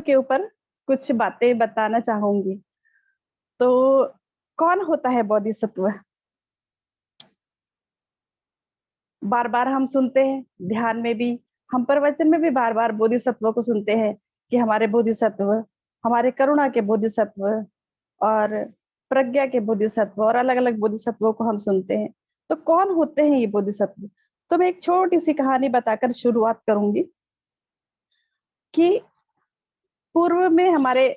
के ऊपर कुछ बातें बताना चाहूंगी। तो कौन होता है बोधिसत्व? बार बार हम सुनते हैं, ध्यान में भी, हम प्रवचन में भी बार बार बोधिसत्व को सुनते हैं कि हमारे बोधिसत्व, हमारे करुणा के बोधिसत्व और प्रज्ञा के बोधिसत्व और अलग अलग बोधिसत्वों को हम सुनते हैं। तो कौन होते हैं ये बोधिसत्व? तो मैं एक छोटी सी कहानी बताकर शुरुआत करूंगी कि पूर्व में हमारे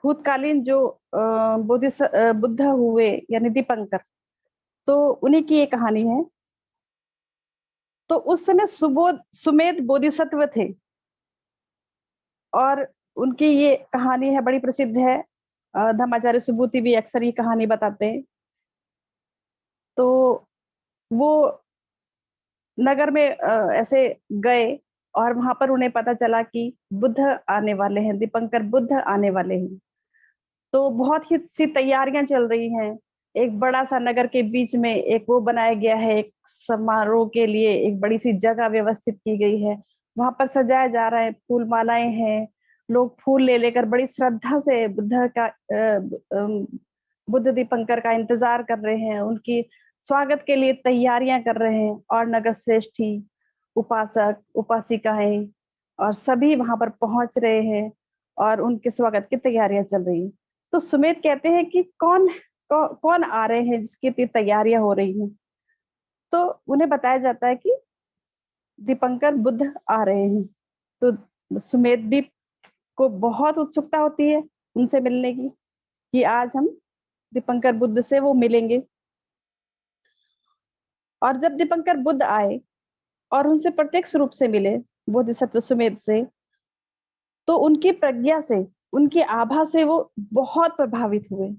भूतकालीन जो बुद्ध हुए यानी दीपंकर, तो उन्हीं की ये कहानी है। तो उस समय सुबोध सुमेध बोधिसत्व थे और उनकी ये कहानी है, बड़ी प्रसिद्ध है। धम्माचार्य सुबूति भी अक्सर ये कहानी बताते हैं। तो वो नगर में ऐसे गए और वहां पर उन्हें पता चला कि बुद्ध आने वाले हैं, दीपंकर बुद्ध आने वाले हैं। तो बहुत ही सी तैयारियां चल रही हैं। एक बड़ा सा नगर के बीच में एक वो बनाया गया है, एक समारोह के लिए एक बड़ी सी जगह व्यवस्थित की गई है। वहां पर सजाया जा रहा है, फूल मालाएं हैं, लोग फूल ले लेकर बड़ी श्रद्धा से बुद्ध दीपंकर का इंतजार कर रहे हैं, उनकी स्वागत के लिए तैयारियां कर रहे हैं। और नगर श्रेष्ठी, उपासक उपासिकाएं और सभी वहां पर पहुंच रहे हैं और उनके स्वागत की तैयारियां चल रही हैं। तो सुमेध कहते हैं कि कौन आ रहे हैं जिसकी इतनी तैयारियां हो रही हैं। तो उन्हें बताया जाता है कि दीपंकर बुद्ध आ रहे हैं। तो सुमेध भी को बहुत उत्सुकता होती है उनसे मिलने की, कि आज हम दीपंकर बुद्ध से वो मिलेंगे। और जब दीपंकर बुद्ध आए और उनसे प्रत्यक्ष रूप से मिले, बोधिसत्व सुमेध से, तो उनकी प्रज्ञा से, उनकी आभा से वो बहुत प्रभावित हुए।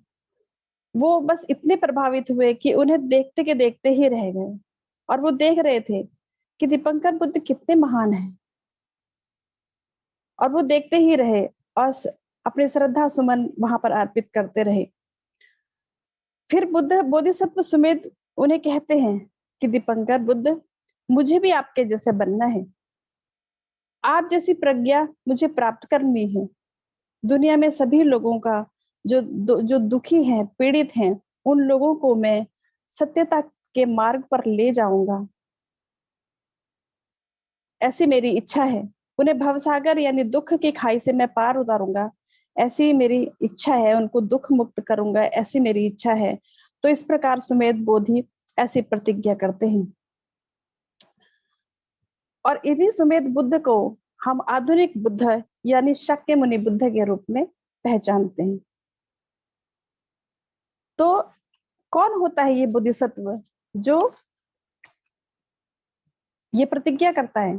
वो बस इतने प्रभावित हुए कि उन्हें देखते के देखते ही रह गए। और वो देख रहे थे कि दीपंकर बुद्ध कितने महान हैं, और वो देखते ही रहे और अपने श्रद्धा सुमन वहां पर अर्पित करते रहे। फिर बुद्ध बोधिसत्व सुमेध उन्हें कहते हैं कि दीपंकर बुद्ध, मुझे भी आपके जैसे बनना है। आप जैसी प्रज्ञा मुझे प्राप्त करनी है। दुनिया में सभी लोगों का जो दुखी हैं, पीड़ित हैं, उन लोगों को मैं सत्यता के मार्ग पर ले जाऊंगा, ऐसी मेरी इच्छा है। उन्हें भवसागर यानी दुख की खाई से मैं पार उतारूंगा, ऐसी मेरी इच्छा है। उनको दुख मुक्त करूंगा, ऐसी मेरी इच्छा है। तो इस प्रकार सुमेध बोधि ऐसी प्रतिज्ञा करते हैं। और इन्हीं सुमेध बुद्ध को हम आधुनिक बुद्ध यानी शाक्य मुनि बुद्ध के रूप में पहचानते हैं। तो कौन होता है ये बोधिसत्व जो ये प्रतिज्ञा करता है?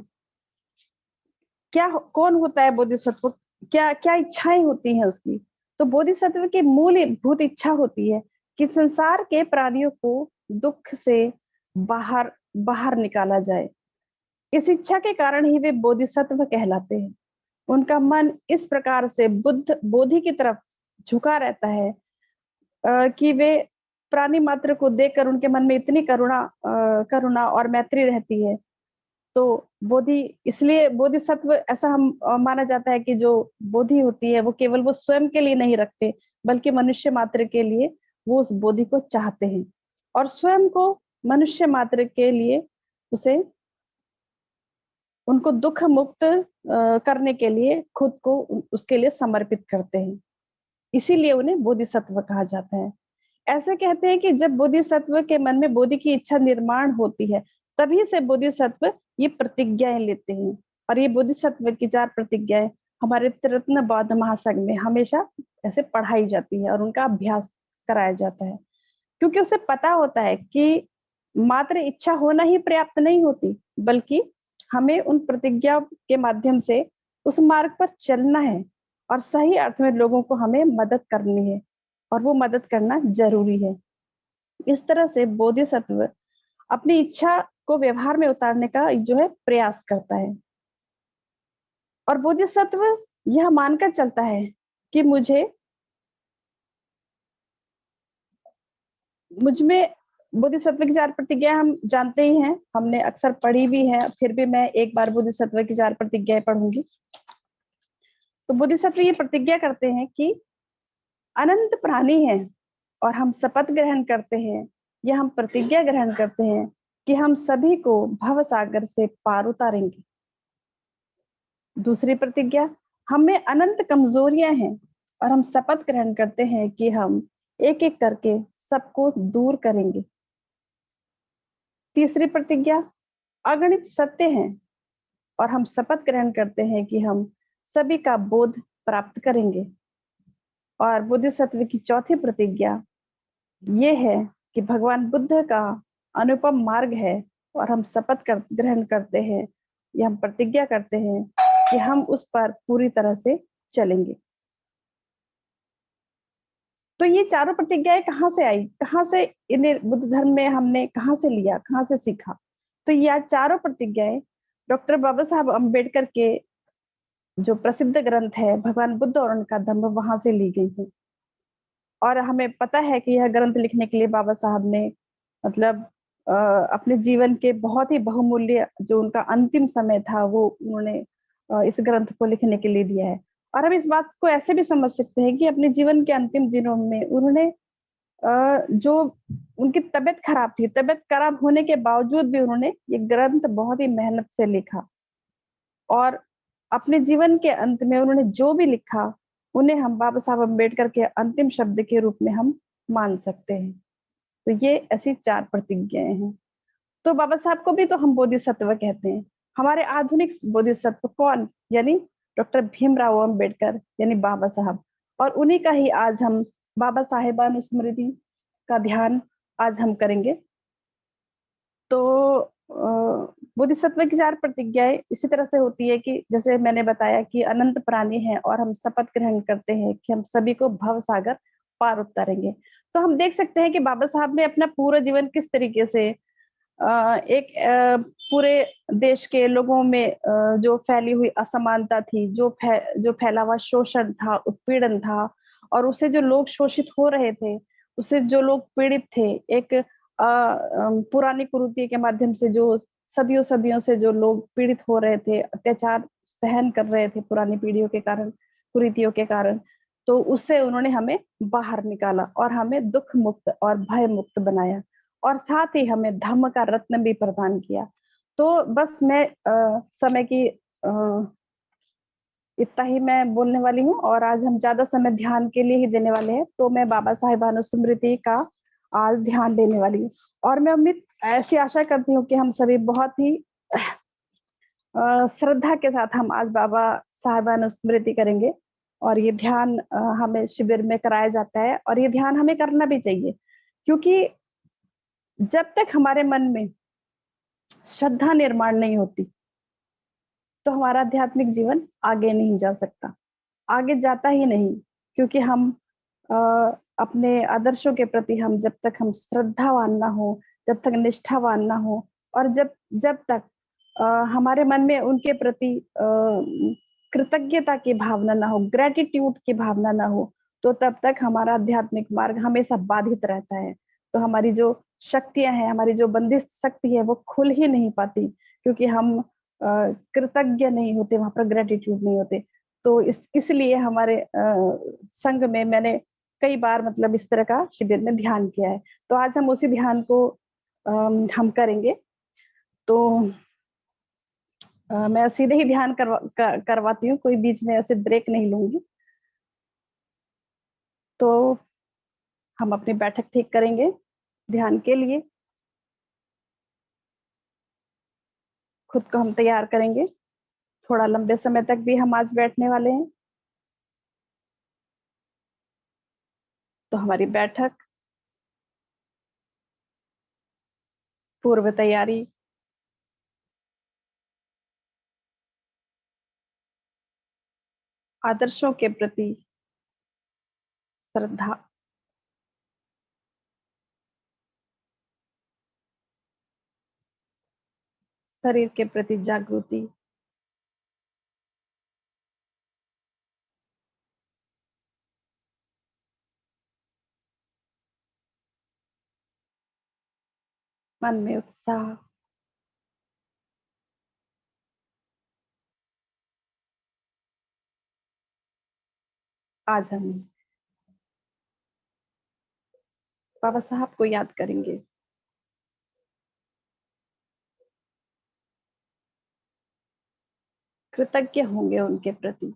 कौन होता है बोधिसत्व? क्या क्या इच्छाएं होती हैं उसकी? तो बोधिसत्व की मूलभूत इच्छा होती है कि संसार के प्राणियों को दुख से बाहर बाहर निकाला जाए। इस इच्छा के कारण ही वे बोधिसत्व कहलाते हैं। उनका मन इस प्रकार से बुद्ध बोधि की तरफ झुका रहता है कि वे प्राणी मात्र को देखकर उनके मन में इतनी करुणा और मैत्री रहती है। तो बोधि, इसलिए बोधिसत्व ऐसा हम माना जाता है कि जो बोधि होती है वो केवल वो स्वयं के लिए नहीं रखते, बल्कि मनुष्य मात्र के लिए वो उस बोधि को चाहते हैं और स्वयं को मनुष्य मात्र के लिए उसे उनको दुख मुक्त करने के लिए खुद को उसके लिए समर्पित करते हैं। इसीलिए उन्हें बोधिसत्व कहा जाता है। ऐसे कहते हैं कि जब बोधिसत्व के मन में बोधि की इच्छा निर्माण होती है, तभी से बोधिसत्व ये प्रतिज्ञाएं लेते हैं। और ये बोधिसत्व की 4 प्रतिज्ञाएं हमारे त्रिरत्न बौद्ध महासंघ में हमेशा ऐसे पढ़ाई जाती है और उनका अभ्यास कराया जाता है, क्योंकि उसे पता होता है कि मात्र इच्छा होना ही पर्याप्त नहीं होती, बल्कि हमें उन प्रतिज्ञा के माध्यम से उस मार्ग पर चलना है और सही अर्थ में लोगों को हमें मदद करनी है, और वो मदद करना जरूरी है। इस तरह से बोधिसत्व अपनी इच्छा को व्यवहार में उतारने का जो है प्रयास करता है। और बोधिसत्व यह मानकर चलता है कि मुझ में बोधिसत्व की 4 प्रतिज्ञा हम जानते ही हैं, हमने अक्सर पढ़ी भी है, फिर भी मैं एक बार बोधिसत्व की 4 प्रतिज्ञाएं पढ़ूंगी। तो बोधिसत्व ये प्रतिज्ञा करते हैं कि अनंत प्राणी है और हम शपथ ग्रहण करते हैं, या हम प्रतिज्ञा ग्रहण करते हैं कि हम सभी को भव सागर से पार उतारेंगे। दूसरी प्रतिज्ञा, हम में अनंत कमजोरियां हैं और हम शपथ ग्रहण करते हैं कि हम एक एक करके सबको दूर करेंगे। तीसरी प्रतिज्ञा, अगणित सत्य हैं और हम शपथ ग्रहण करते हैं कि हम सभी का बोध प्राप्त करेंगे। और बोधिसत्व की चौथी प्रतिज्ञा ये है कि भगवान बुद्ध का अनुपम मार्ग है और हम शपथ ग्रहण करते हैं, या हम प्रतिज्ञा करते हैं कि हम उस पर पूरी तरह से चलेंगे। तो ये चारों प्रतिज्ञाएं कहाँ से आई, कहाँ से इन्हें बुद्ध धर्म में हमने कहाँ से लिया, कहाँ से सीखा? तो यह चारों प्रतिज्ञाएं डॉक्टर बाबा साहब अम्बेडकर के जो प्रसिद्ध ग्रंथ है भगवान बुद्ध और उनका धर्म, वहां से ली गई है। और हमें पता है कि यह ग्रंथ लिखने के लिए बाबा साहब ने मतलब अपने जीवन के बहुत ही बहुमूल्य जो उनका अंतिम समय था वो उन्होंने इस ग्रंथ को लिखने के लिए दिया है। और हम इस बात को ऐसे भी समझ सकते हैं कि अपने जीवन के अंतिम दिनों में उन्होंने जो उनकी तबीयत खराब थी, तबीयत खराब होने के बावजूद भी उन्होंने ये ग्रंथ बहुत ही मेहनत से लिखा, और अपने जीवन के अंत में उन्होंने जो भी लिखा उन्हें हम बाबा साहब अम्बेडकर के अंतिम शब्द के रूप में हम मान सकते हैं। तो ये ऐसी चार प्रतिज्ञाएं हैं। तो बाबा साहब को भी तो हम बोधिसत्व कहते हैं। हमारे आधुनिक बोधिसत्व कौन? यानी डॉक्टर भीमराव अम्बेडकर, यानी बाबा साहब। और उन्हीं का ही आज हम बाबा साहेबानुस्मृति का ध्यान आज हम करेंगे। तो बोधिसत्व की चार प्रतिज्ञाएं इसी तरह से होती है कि जैसे मैंने बताया कि अनंत प्राणी है और हम शपथ ग्रहण करते हैं कि हम सभी को भव सागर पार उतारेंगे। तो हम देख सकते हैं कि बाबा साहब ने अपना पूरा जीवन किस तरीके से एक पूरे देश के लोगों में जो फैली हुई असमानता थी, जो फैला हुआ शोषण था, उत्पीड़न था, और उससे जो लोग शोषित हो रहे थे, उससे जो लोग पीड़ित थे, एक पुरानी कुरीति के माध्यम से जो सदियों सदियों से जो लोग पीड़ित हो रहे थे, अत्याचार सहन कर रहे थे पुरानी पीढ़ियों के कारण, कुरीतियों के कारण, तो उससे उन्होंने हमें बाहर निकाला और हमें दुख मुक्त और भय मुक्त बनाया, और साथ ही हमें धम्म का रत्न भी प्रदान किया। तो बस मैं समय की इतना ही मैं बोलने वाली हूँ, और आज हम ज्यादा समय ध्यान के लिए ही देने वाले हैं। तो मैं बाबा साहेबानुस्मृति का आज ध्यान देने वाली हूँ, और मैं उम्मीद ऐसी आशा करती हूँ कि हम सभी बहुत ही श्रद्धा के साथ हम आज बाबा साहेबानुस्मृति करेंगे। और ये ध्यान हमें शिविर में कराया जाता है, और ये ध्यान हमें करना भी चाहिए, क्योंकि जब तक हमारे मन में श्रद्धा निर्माण नहीं होती तो हमारा आध्यात्मिक जीवन आगे नहीं जा सकता, आगे जाता ही नहीं। क्योंकि हम अ, अपने आदर्शों के प्रति हम जब तक हम श्रद्धावान ना हो, जब तक निष्ठावान ना हो, और जब जब तक हमारे मन में उनके प्रति कृतज्ञता की भावना ना हो, ग्रेटिट्यूड की भावना ना हो, तो तब तक हमारा आध्यात्मिक मार्ग हमेशा बाधित रहता है। तो हमारी जो शक्तियां हैं, हमारी जो बंदिश शक्ति है, वो खुल ही नहीं पाती, क्योंकि हम कृतज्ञ नहीं होते, वहां पर ग्रेटिट्यूड नहीं होते। तो इसलिए हमारे संघ में मैंने कई बार मतलब इस तरह का शिविर में ध्यान किया है। तो आज हम उसी ध्यान को हम करेंगे। तो मैं सीधे ही ध्यान करवाती हूँ, कोई बीच में ऐसे ब्रेक नहीं लूंगी। तो हम अपनी बैठक ठीक करेंगे ध्यान के लिए, खुद को हम तैयार करेंगे। थोड़ा लंबे समय तक भी हम आज बैठने वाले हैं। तो हमारी बैठक, पूर्व तैयारी, आदर्शों के प्रति श्रद्धा, शरीर के प्रति जागृति, मन में उत्साह, आज हम बाबा साहब को याद करेंगे। कृतज्ञ होंगे उनके प्रति।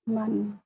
मानिए।